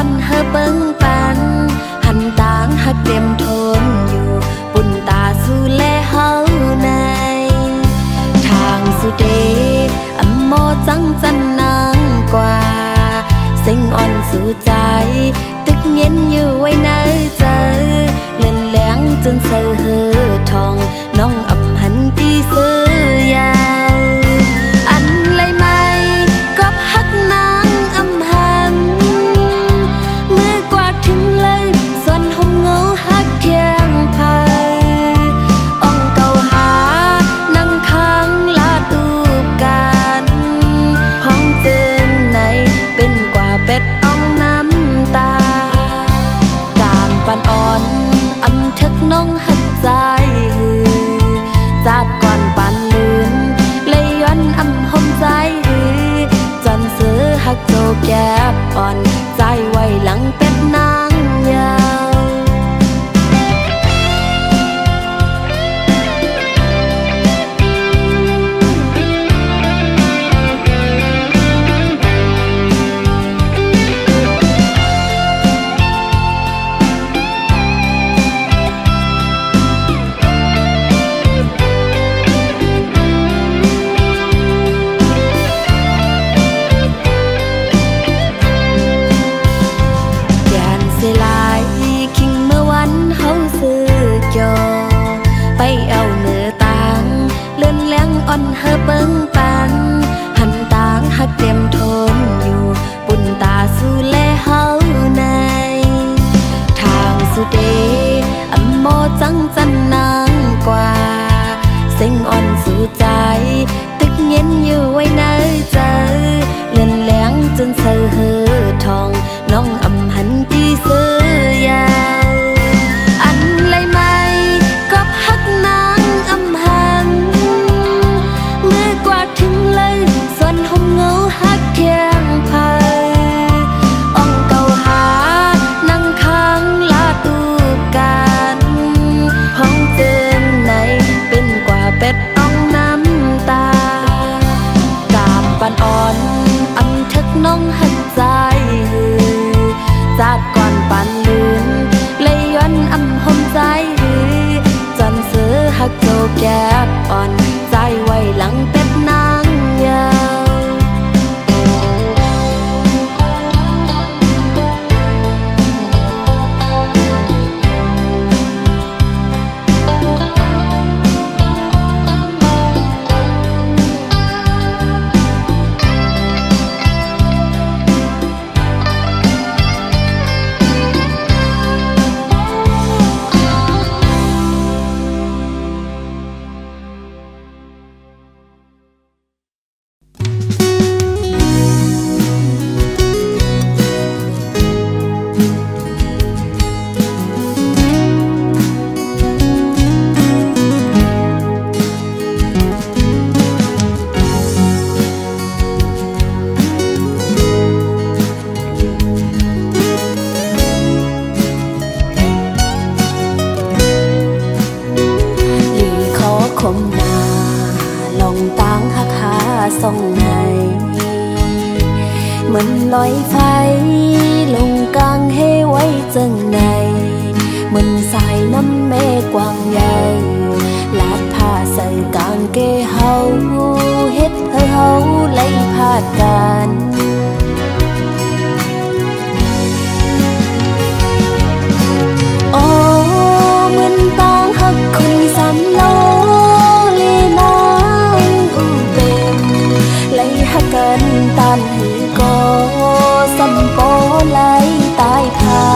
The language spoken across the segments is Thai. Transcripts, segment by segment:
อนเฮอเปิ้งปันหันต่างหักเต็มทนอยู่ปุ่นตาสู่แลเฮาในทางสุเดอำโมจังจันนางกว่าสิ่งอ่อนสู่ใจตึกเย็นอยู่ไว้ในใจเล่นแหลงจนเสือเฮอทองน้องอำหันตีเสือยาวอันไรไม่ก็ฮักนางอำหันมือกวาดถึงเลยส่วนหงเงาฮักเคียงพายอ่องเก่าหานั่งค้างลาดูกันห้องเจนในเป็นกว่าเป็ดอ่องน้ำตาการปันอ่อนอำทึกน้องหักใจจากก่อนปานลืนเลยย้อนอำหอมใจจนซื้อหักโจแก็บอ่อนใจไว้หลังเป็ดนางยาวอ่อนเฮอเปิ้งปันหันต่างหักเต็มทนอยู่ปุ่นตาสู่แลเฮาในทางสุเดอำโมจังจันนางกว่าสิ่งอ่อนสู่ใจตึกเย็นอยู่ไว้ในใจเล่นแหลงจนเสือเฮอทองน้องอำหันตีเสือยาวอันไรไม่ก็ฮักนางอำหันถึงเลยส่วนหงเงาฮักเคียงพายอ่องเก่าหานั่งค้างลาดูกันห้องเจนในเป็นกว่าเป็ดอ่องน้ำตากามปันอ่อนอำทึกน้องหักใจจากก่อนปานลืนเลยย้อนอำหอมใจจนซื้อหักโจแก็บอ่อนใจไว้หลังเป็ดนางยาวส่องในเหมือนลอยไฟลงกลางให้ไว้จังในเหมือนสายน้ำเมฆกว้างใหญ่ลาดผ้าใส่กางเกงเฮาเฮ็ดให้เฮาไล่พาดกันโอ้เหมือนต่างหักคนสามโลกันตานหือก็สำปอไหลตายพา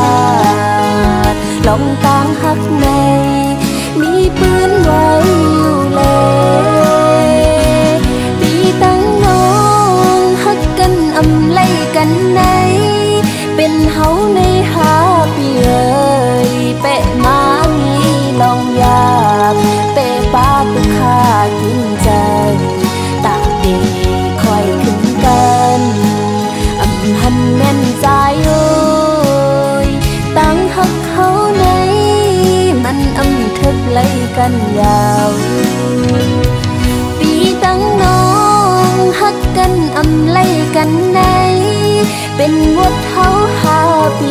ดลองต่างหักในมีปืนไว้อยู่เลยปีตั้งน้องหักกันอำไล่กันในเป็นเฮาในหาปีเอ่ยเปะมามีลองอยากเปะปาตุค่ากินใจตากเดคอยขึ้นกันอำหันแม่นใจเอ้ยตั้งหักเขาในมันอำทึกไล่กันยาวปีตั้งน้องหักกันอำไล่กันในเป็นวดเฮาหาปี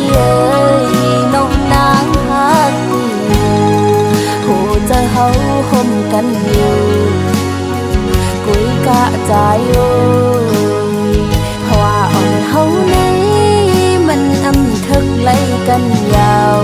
กันยาว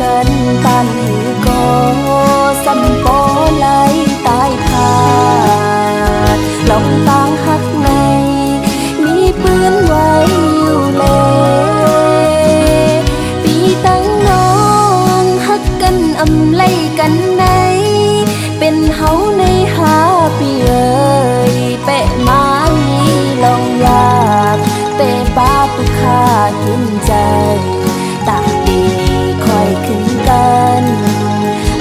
กันตานหือก็สำปอไหลตายขาดลองต่างหักในมีปืนไว้อยู่เลยปีตั้งน้องหักกันอำไลกันในเป็นเฮาในหาปีเอ่ยเปะมางี้ลองอยากเตะป้าปุกขากินใจตาดีคอยขึ้นกัน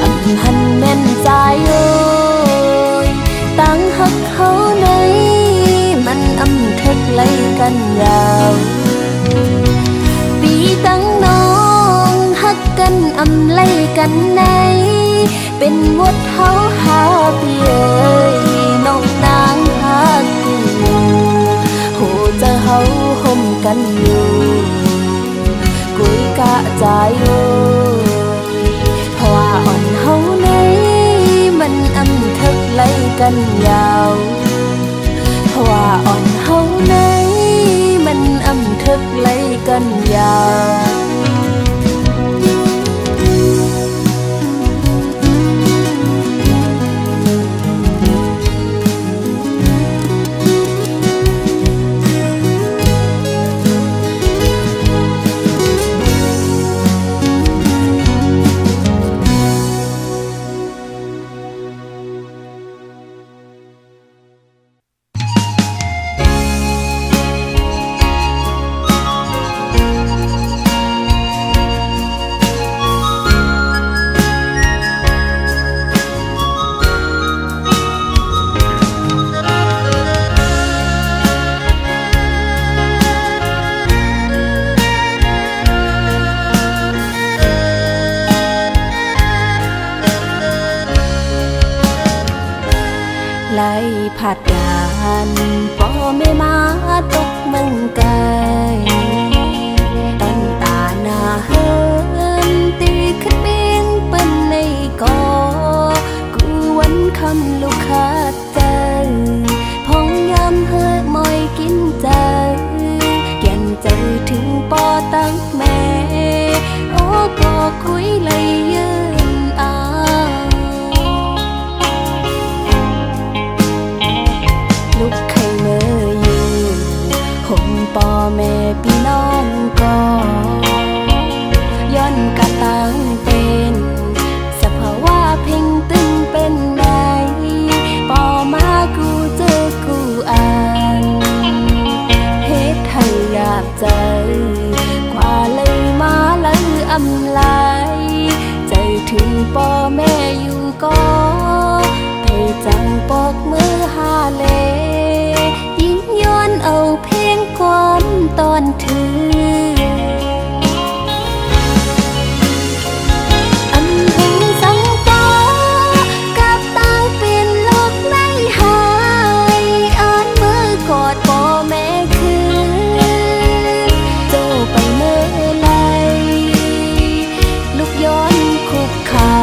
อำหันแม่นใจโอ้ยตั้งหักเขาในมันอำทึกไล่กันยาวปีตั้งน้องหักกันอำไล่กันในเป็นวดเฮาหาปีเอ่ยน้องนางหักอยู่โหจะเฮาห่มกันอยู่กุยกะใจโอ้ยเพราะว่าอ่อนเฮาในมันอำทึกไล่กันยาวเพราะว่าอ่อนเฮาในมันอำทึกไล่กันยาวไล่ผัดยานป่อไม่มาตกเมืองไกลตั้งตาหน้าเฮินตีขึ้นเบียงเป็นในกอกูวันคำลูกขาดใจพองยำเฮมอยกินใจแก่นใจถึงปอตั้งแม่โอ้ก็คุยเลยยืนลูกไข่เมื่ออยู่ห่มปอแม่พี่น้องก็ย้อนกะตั้งเป็นสภาวะเพ่งตึงเป็นไงปอมากูเจอกูอ่านเฮ็ดให้อยากใจกว่าเลยมาเลยอำลายใจถึงปอแม่อยู่ก็ให้จังปอกมือหาเลยิ่งย้อนเอาเพลงความตอนถืออำพึงสังตอกับต่างเป็นโลกไม่หายอ่านมือกอดปอแม่คืนโจไปเมื่อไรลูกย้อนคุกเข่า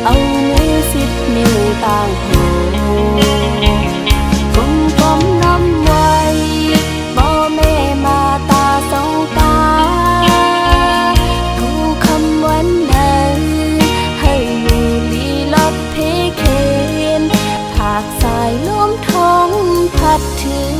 เอามือ10 นิ้วต่างหูกลมน้ำไว้บ่แม่มาตาสองตากูคำวันนั้นให้อยู่ลีลอดเพเคนผากสายลมท้องพัดถึง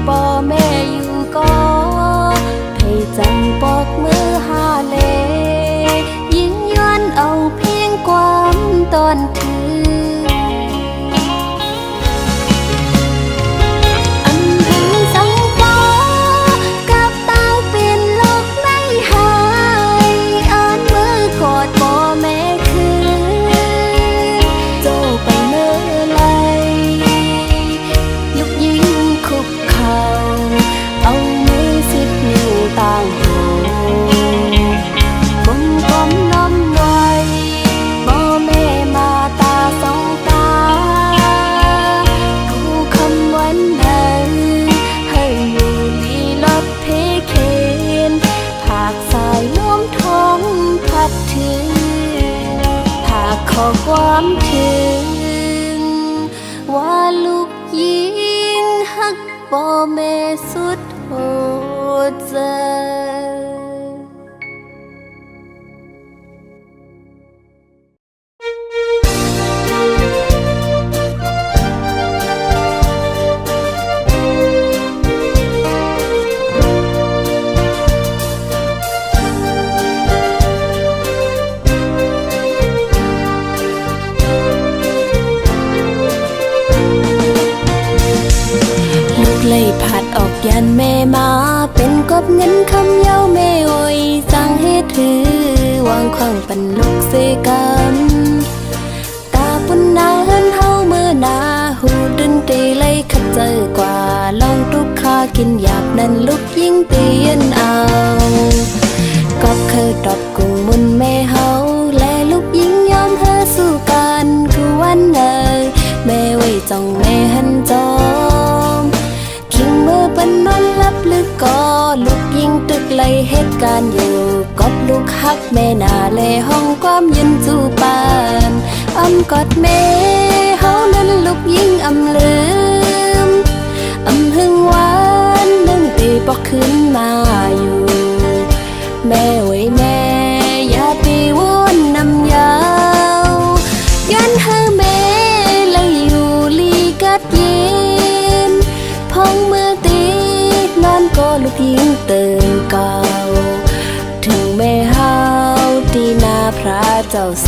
ป่อแม่อยู่ก็ให้จังปอกมือหาเลยิ่งย้อนเอาเพียงความตอนถืออันถึงสังปอกับเต้าเป็นโลกในหายอ่านมือกอดป่อแม่คือโจไปเมื่อไรยุกยิงคุกเข่าเอามือสิบนิ้วต่างหูก้มก้มน้อมไว้ป่อแม่มาตาสองตากูคำวันนั้นให้อยู่ลีลดเพเคนผากสายล้มท้องพัดถึงผากขอความถึงว่าลูกยิงหักป่อแม่สุดโหดใจเลยผัดออกยันแม่มาเป็นกบเงินคำเย้าแม่โอยสั่งให้ถือวางขวางปันลูกเสกันตาปุ่นนาเฮินเฮาเมื่อนาหูดนตรีเลยขัดเจอกว่าลองทุกข้ากินหยาบนั้นลูกยิ่งเตียนเอาก็เคยตอบกุ้งมุนแม่เฮาและลูกยิ่งยอมเธอสู้กันคือวันเนยแม่ไว้จ้องแม่หันจอมเมื่อปันนอนลับลึกก็ลูกยิงตึกไล่เหตุการณ์อยู่กอบลูกฮักแม่นาเลห้องความเย็นจูปานกอดแม่เฮานั้นลูกยิงลืมหึงหวานนึ่งตีปอกขึ้นมาอยู่แม่ไว้แม่อย่าตีวนนำยาวยันให้แม่เลยอยู่ลีกัดเย็นพองมือตีนอนก็ลูกยิงเติมเก่าถึงแม่เฮาตีนาพระเจ้าเส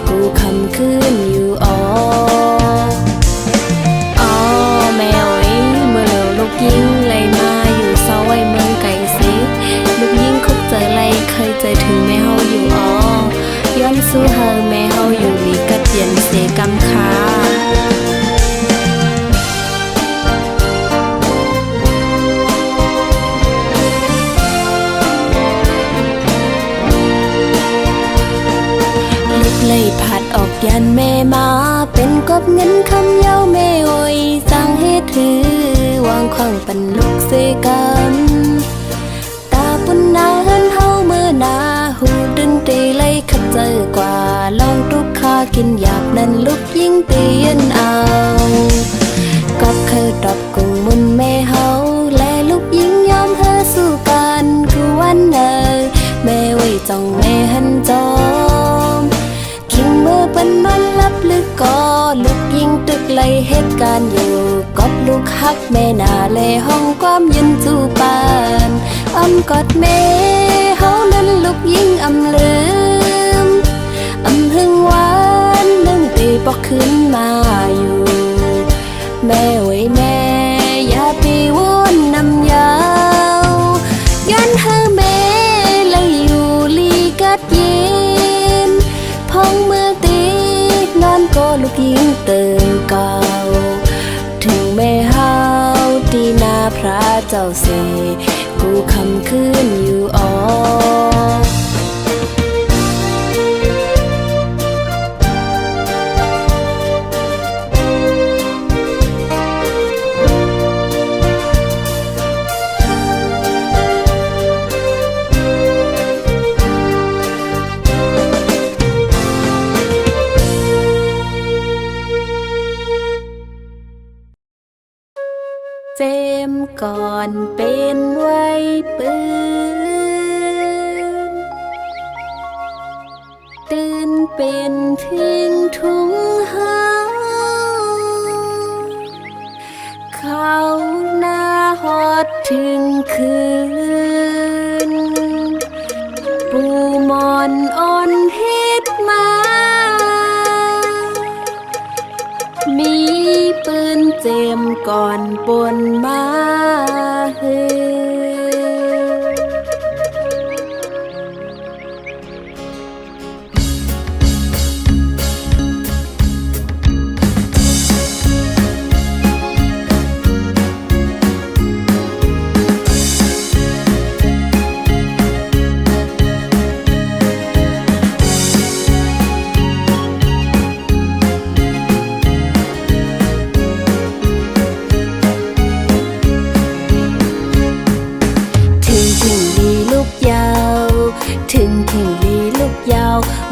กูคำขึ้นอยู่อ๋อแม่โอ้ยเมื่อแล้วลูกยิงเลยมาอยู่เศร้าไว้เมืองไก่สิลูกยิงคุกเจอไรเคยเจอถึงแม่เฮาอยู่อ๋อย้อนสู้เฮาแม่เฮาอยู่ลีกัดเย็นเสกำคาเลยผัดออกยันแม่มาเป็นกบเงินคำเย้าแม่โอยสั่งให้ถือวางขวางปันลูกเสกันตาปุ่นนาเฮินเฮาเมื่อนาหูดนตรีเลยขัดเจอกว่าลองทุกข้ากินหยาบนั้นลูกยิ่งเตียนเอาก็เคยตอบกุ้งมุนแม่เฮาและลูกยิ่งยอมเธอสู้กันคือวันเนยแม่ไว้จ้องแม่หันจอมเมื่อปันนอนลับลึกก็ลูกยิงตึกไล่เหตุการณ์อยู่กอบลูกฮักแม่นาเลห้องความเย็นจูปานกอดแม่เฮานั้นลูกยิงลืมหึงหวานนึ่งตีปอกขึ้นมาอยู่แม่ไว้แม่อย่าตีวนนำยาวยันให้แม่เลยอยู่ลีกัดเย็นพองมือตีนอนก็ลูกยิงเติมเก่าถึงแม่เฮาตีนาพระเจ้าเสกูคำขึ้นอยู่อ๋อ เจมก่อนเป็นไว้ปืนตื่นเป็นทิ้งทุ่งหาเขาหน้า ถึงคืนปูมอนอ่อนเฮ็ดมา มีปืนเจมก่อนปนมาเฮ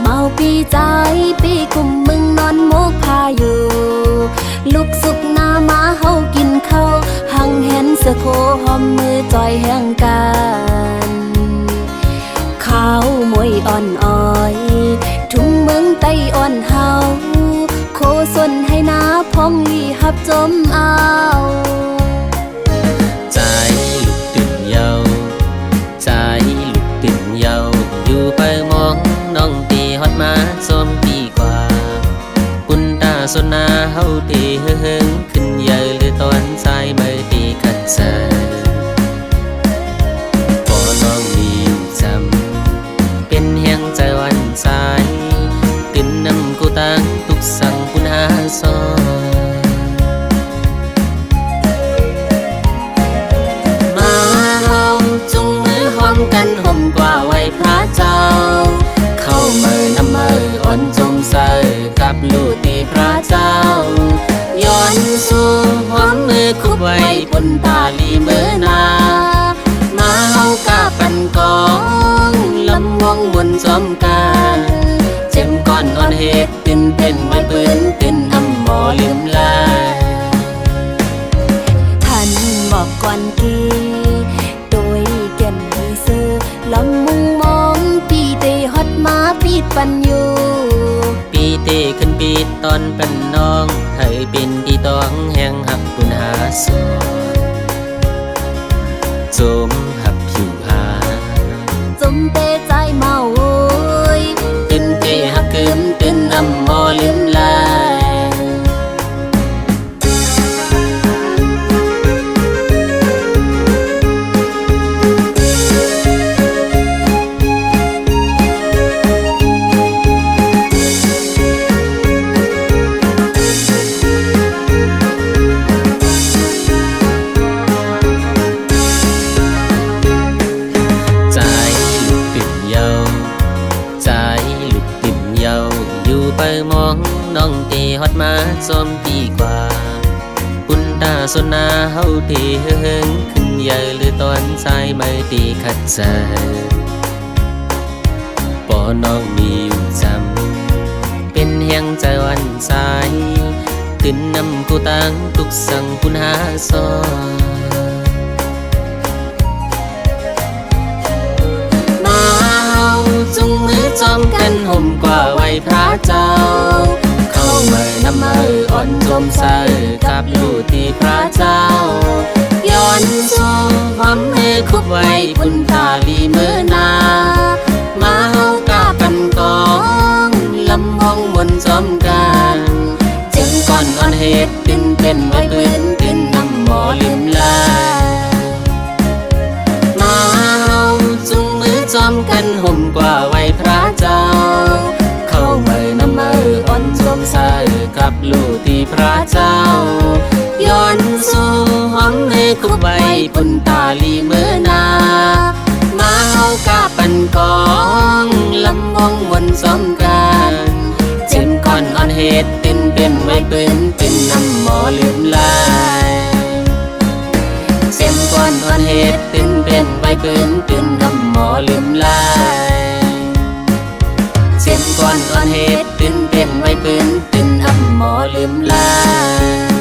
เมาปีใจปีกุมมึงนอนโมกพาอยู่ลุกสุกหน้ามาเฮากินข้าวหังเห็นเสือโคหอมมือจอยแห่งกันข้าวมวยอ่อนอ้อยทุ่งเมืองไต้อ่อนเฮาโคสนให้นาพองลีหับจมเอาใจลุกตื่นเยาใจลุกตื่นเยาอยู่ไปมองน้องตีฮอดมาส้มปีกว่าปุ่นตาสนนาเฮาตีเฮงขึ้นเยอะหรือตอนสายเมื่อตีขัดเสพอน้องมีจำเป็นแห่งใจวันสายตื่นนำกูตั้งทุกสั่งปุ่นหาซอมาเฮาจุงมือหอมกันห่มกว่าไว้พระเจ้าเข้ามือน้ำมืออ่อนจมใส่กับลูกตีพระเจ้าย้อนสู่หอมมือคุบไว้ปุ่นตาลีมือนามาเฮากะปันกองลำวงบนจอมกันเจ็มก้อนอ่อนเฮ็ดตินเป็นไว้ปืนตินอำหมอลืมลายท่านบอกก่อนกี่โดยแก่นมีซื้อลำมุงมองปีเตฮอดมาปีดปันอยู่ปีเตขึ้นปีตอนเป็นน้องให้เป็นที่ต้องแห่งหักปุ่นหาสอนจมหับผิวหาจมเตใจเมาโวยตึนเตหักกึมตึนอำหมอลืมลายมองน้องตีฮอดมาส้มปีกว่าปุ่นตาสนนาเฮาตีเฮงขึ้นเยอะหรือตอนสายไม่ตีขัดใจปอน้องมีอยู่จำเป็นแห่งใจวันสายตื่นนำกูตั้งทุกสั่งปุ่นหาซอจุงมือจอมกันห่มกว่าไว้พระเจ้าเข้าเมื่อน้ำมืออ่อนจมใส่กับลูกที่พระเจ้าย้อนสู่ความเมื่อคุบไว้ปุ่นตาลีมือนามาเฮากะปันกองลำวงบนจอมกันเจ็งก้อนอ่อนเฮ็ดตินเป็นไว้ปืนตินน้ำหมอลืมลายมาเฮาจุงมือจอมกันห่มกว่าไว้พระเจ้าเข้าเมื่อน้ำมืออ่อนจมใส่กับลูกที่พระเจ้าย้อนสู่หอมเมฆคุบไว้ปุ่นตาลีมือนามาเฮากะปันกองลำวงบนสมกันเจ็มก้อนอ่อนเฮ็ดตินเป็นไว้ปืนตินน้ำหมอลืมลายเจ็มก้อนอ่อนเฮ็ดตินเป็นไว้ปืนตินน้ำหมอลืมลายเจ็มก้อนอ่อนเฮ็ดตินเป็นไว้ปืนตินอำหมอลืมลาย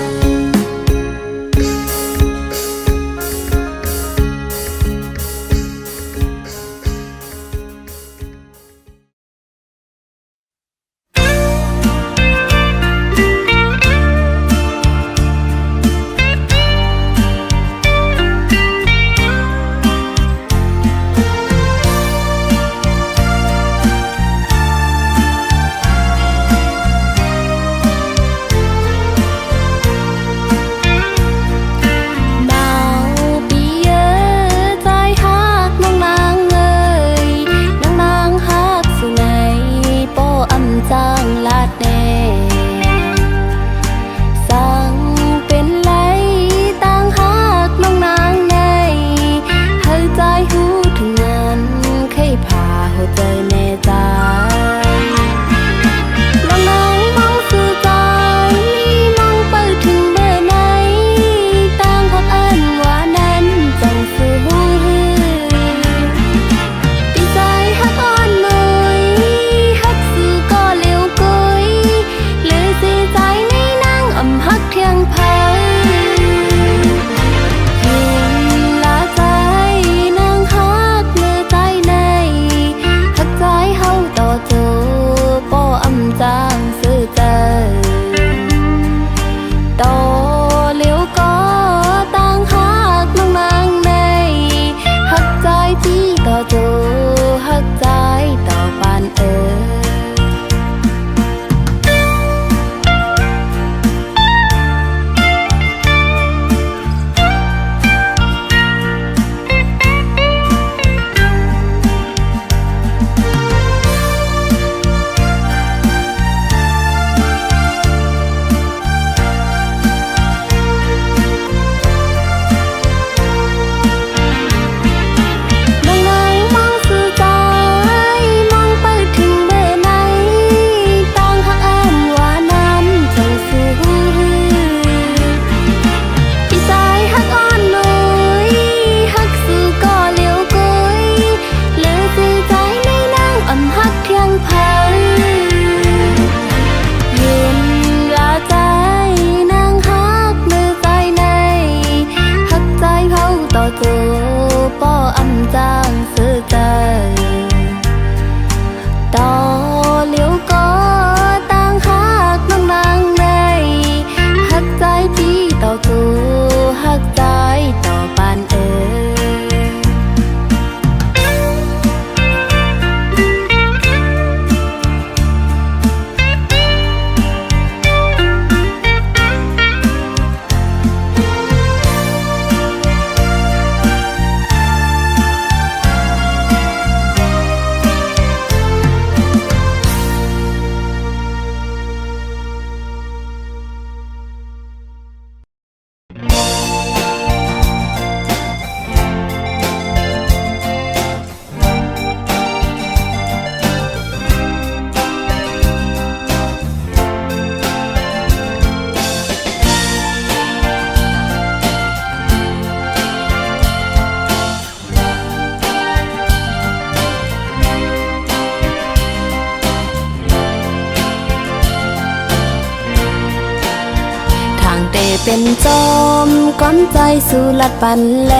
เป็นจอมก้อนใจสู่ลัดปันแล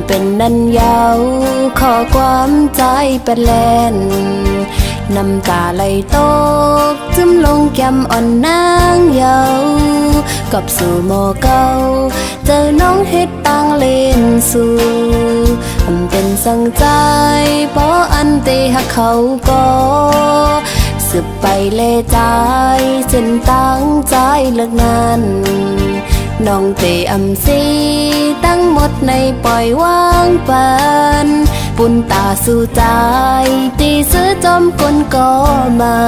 เป็นนันยาวขอความใจเป็นแลนน้ำตาไหลตกจึมลงแก้มอ่อนนางเยากับสู่หมอเก่าเจอน้องเฮ็ดต่างเล่นสู่เป็นสังใจเพราะอันเตหักเขาก็สืบไปเลใจเส้นตั้งใจเลิกนั้นน้องเตสีตั้งหมดในปล่อยวางปันปุ่นตาสู่ใจตีซื้อจอมกลก็มา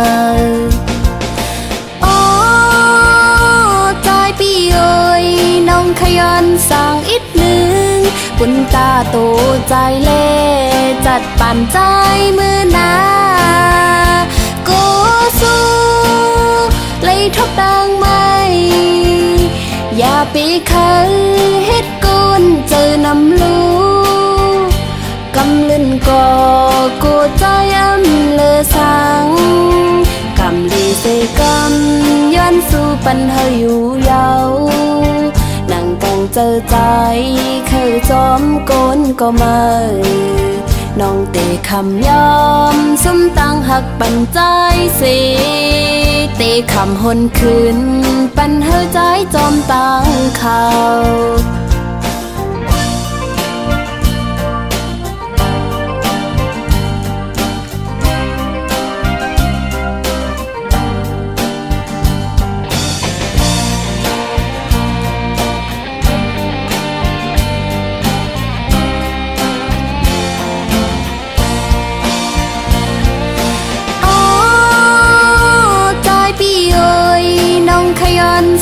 โอ้ใจพี่เอ้ยน้องขยันสั่งอีกหนึ่งปุ่นตาโตใจเล่จัดปั่นใจมือหนาโกสู้เลยทบดังไหมอย่าไปคันเฮ็ดกุนเจอนำลูกำลื่นก่อกูใจเลอสังกำดีเสกำย้อนสู่ปัญหาอยู่ยาวนั่งกังเจอใจเคยจอมโกนก็มาน้องเตะคำยอมสมตั้งหักปันใจสิเตะคำหนคืนปันเฮอใจจอมตั้งเขา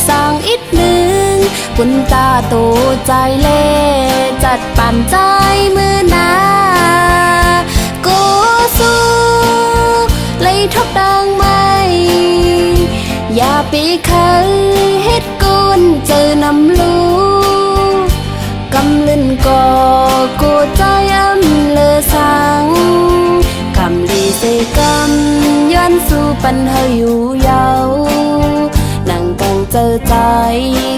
สั่งอีกหนึ่งปุ่นตาโตใจเล่จัดปั่นใจมือหนาโกสู้เลยทบดังไหมอย่าไปคันเฮ็ดกุนเจอนำลูกำลื่นก่อกูใจเลอสังกำดีเสกำย้อนสู่ปัญหาอยู่ยาวเจอใจ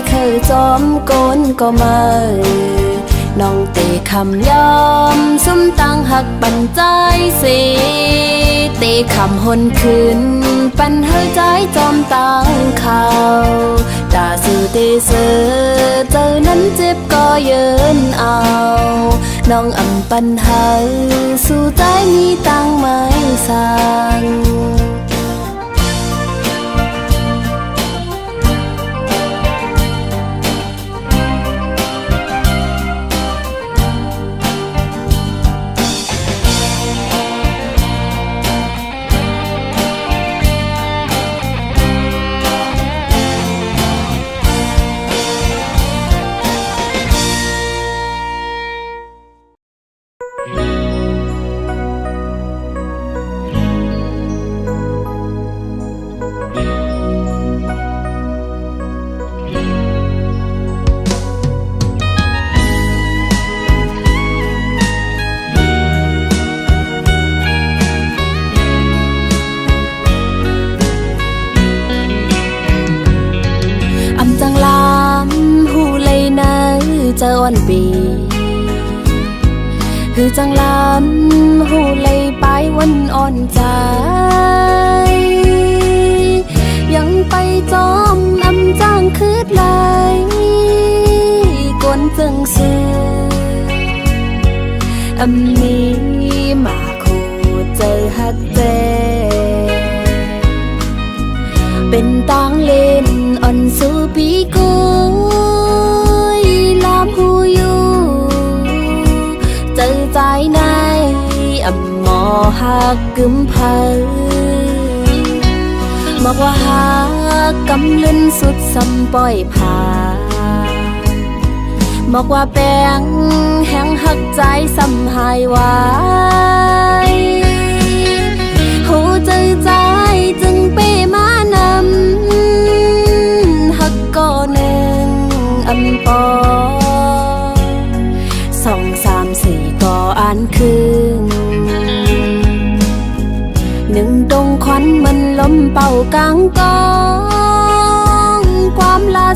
เคยจอมโกนก็มาน้องเตะคำยอมสมตั้งหักปันใจสิเตะคำหนคืนปันเฮอใจจอมตั้งเขาตาสื่อเตเสอเจอนั้นเจ็บก็เยินเอาน้องปันหาสู่ใจมีตั้งไม่สั่งจังลำหูเลยนะเจ้าอ่อนปีคือจังลำหูเลยไปวันอ่อนใจยังไปจอมจ้างคืดไหลกวนจึงซื้อมีมาคู่เจอหักเจเป็นต่างเล่นอ่อนสู่ปีกุยลามหูอยู่เจอใจในหมอหักกึมเพอบอกว่าหักกำลื่นสุดซ้ำปล่อยผ่าบอกว่าแป้งแห้งหักใจซ้ำหายไว้หูเจอใจจึงเปมานำหักก่อหนึ่งปอ2 3 4ก่ออ่านคืนหนึ่งตรงควันมันลมเป่ากลางกองความลา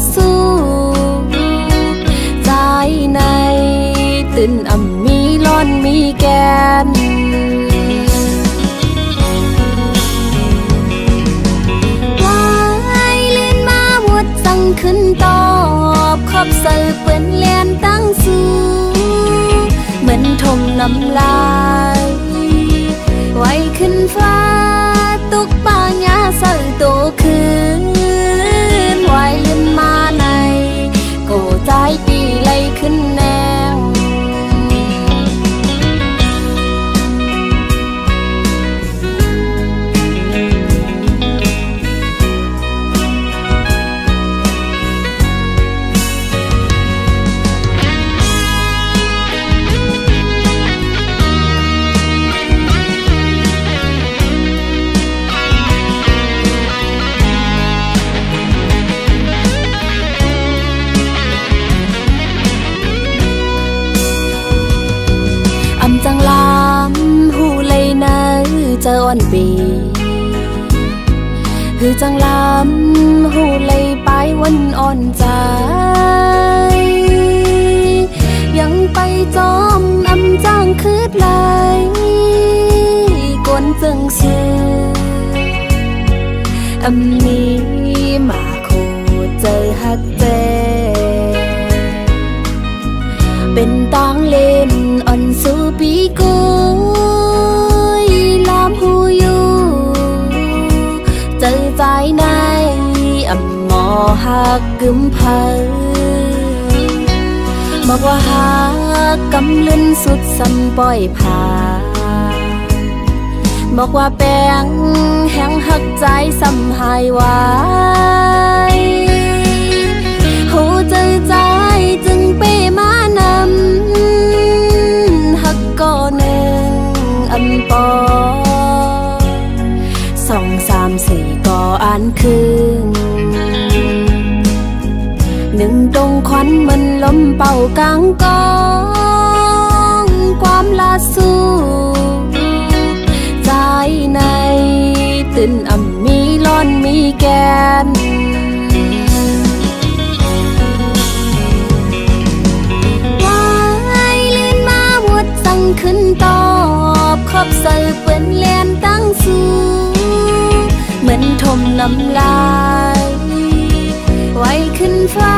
ำลายไว้ขึ้นฟ้าตุกป่าหญ้าใส่โตคืนไว้ลืมมาในโกใจปีไล่ขึ้นแนวจังลำหูเลยนะเจออ่อนปีหือจังลำหูเลยไปวันอ่อนใจยังไปจอมอำจ้างคืดไหลกวนจึงซื้ออำนี้มาโคเจอฮักเจเป็นตังเล่นอ่อนสู่ปีกุยลามหูอยู่เจอใจในอ่ำหมอหักกึมเพอบอกว่าหักกำลืนสุดสำปล่อยผ่าบอกว่าแป้งแห้งหักใจสำหายไว้หูเจอใจจึงเป้มานำหักก่อหนึ่งอำปอสองสามสี่ก่ออ่านคืนหนึ่งตรงควันมันลมเป่ากลางกองความลาสู้ใจในตื่นอ่ำมีร้อนมีแกนขึ้นตอบขอบใส่เปื้อนแลนตั้งสูเหมือนทมน้ำลายไว้ขึ้นฟ้า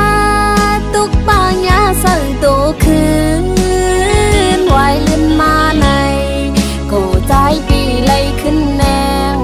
ตุกป่าหญ้าใส่โตคืนไว้ลืมมาในโกใจปีไล่ขึ้นแนว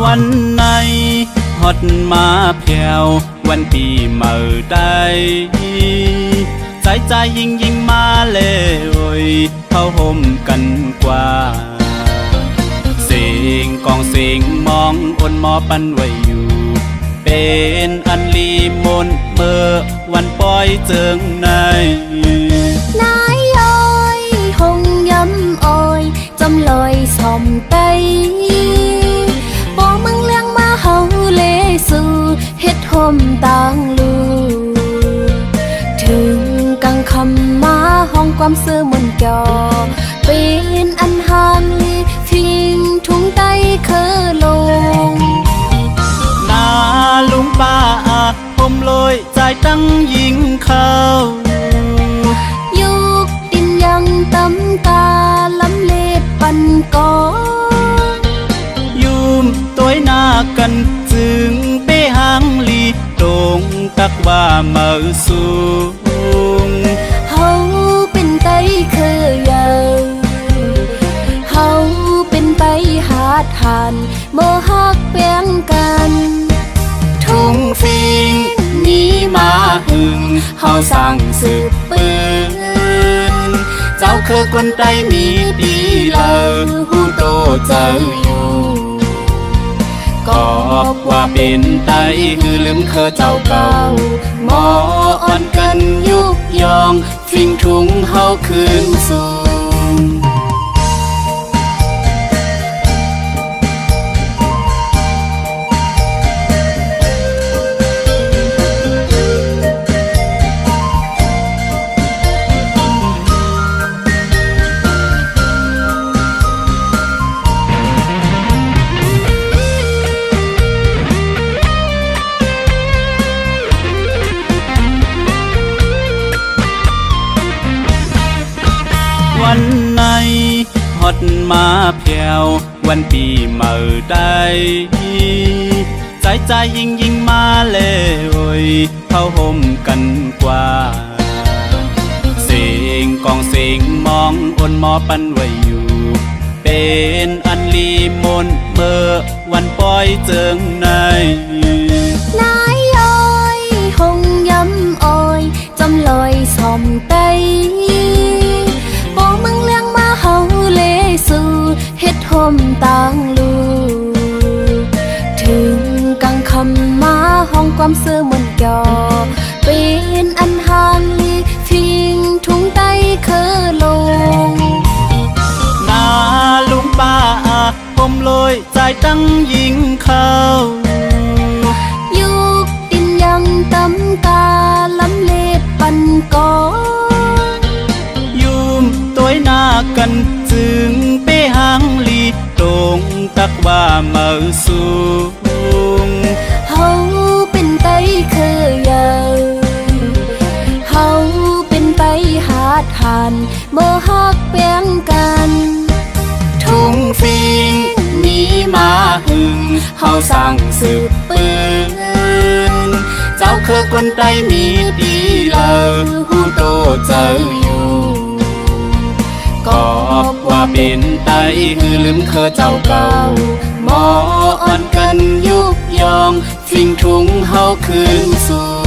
วันไหนฮอดมาแผ่ววันปีเมื่อใดใจยิ่งมาเลยเข้าห่มกันกว่าเสียงกองเสียงมองอนหมอปันไว้อยู่เป็นอันลีมนเมื่อวันปล่อยเจิงในนายอ้อยหงย้ำอ้อยจำลอยสอมไตบอกมึงเลี้ยงมาเฮาเลสู่เฮ็ดหมต่างลูถึงกังคำมาห้องความซื่อมนจอเป็นอันหามลีทิ้งทุ่งไตเคอลงนาลุงป้าผมลอยใจตั้งยิงเขายุกดินยังตำกาลำเล็ดปันกอยุมตัวหน้ากันจึงไปหางลีตรงตักว่าเมื่อสูงเฮาเป็นไตเคยใหญ่เฮาเป็นไตหาดหันโมหักแป้งกันทุ่งฟิงนี้มาหึงเฮาสั่งสืบปืน เจ้าคือคนใดมีดีเลอหูโตเจ้าอยู่ก็ว่าเป็นไตคือลืมเคอเจ้าเก่าหมออ่อนกันยุกยองฟิงทุงเฮาคืนสู่ วันไหนฮอดมาแผ่ววันปีเมื่อใดใจยิ่งมาเลยเข้าห่มกันกว่าเสียงกองเสียงมองอนหมอปันไว้อยู่เป็นอันลีมนเมื่อวันปล่อยเจิงในนายอ้อยหงย้ำอ้อยจำลอยสอมไตบอกมึงเลี้ยงมาเฮาเลสู่เฮ็ดห่มต่างลูถึงกังคำมาห้องความเสื่อมันก่อเป็นอันห่างลีทิ้งทุ่งไตเคอลงนาลุงป้าผมลอยใจตั้งยิงเขายุกดินยังตำกาลำเล็ดปันก่อยุ่มตัวหน้ากันจึงไปหางลีตรงตักว่าเมื่อสูงเฮาเป็นไตเคยยาวเฮาเป็นไตหาดหันเมื่อฮักเปียงกันทุ่งฟิงมีมาหึงเฮาสั่งสืบปืนเจ้าคือคนใดมีดีเลอหูโตเจ้าอยู่ก็ว่าเป็นไตคือลืมเคอเจ้าเก่าหมออ่อนกันยุกยองฟิงทุงเฮาคืนสู่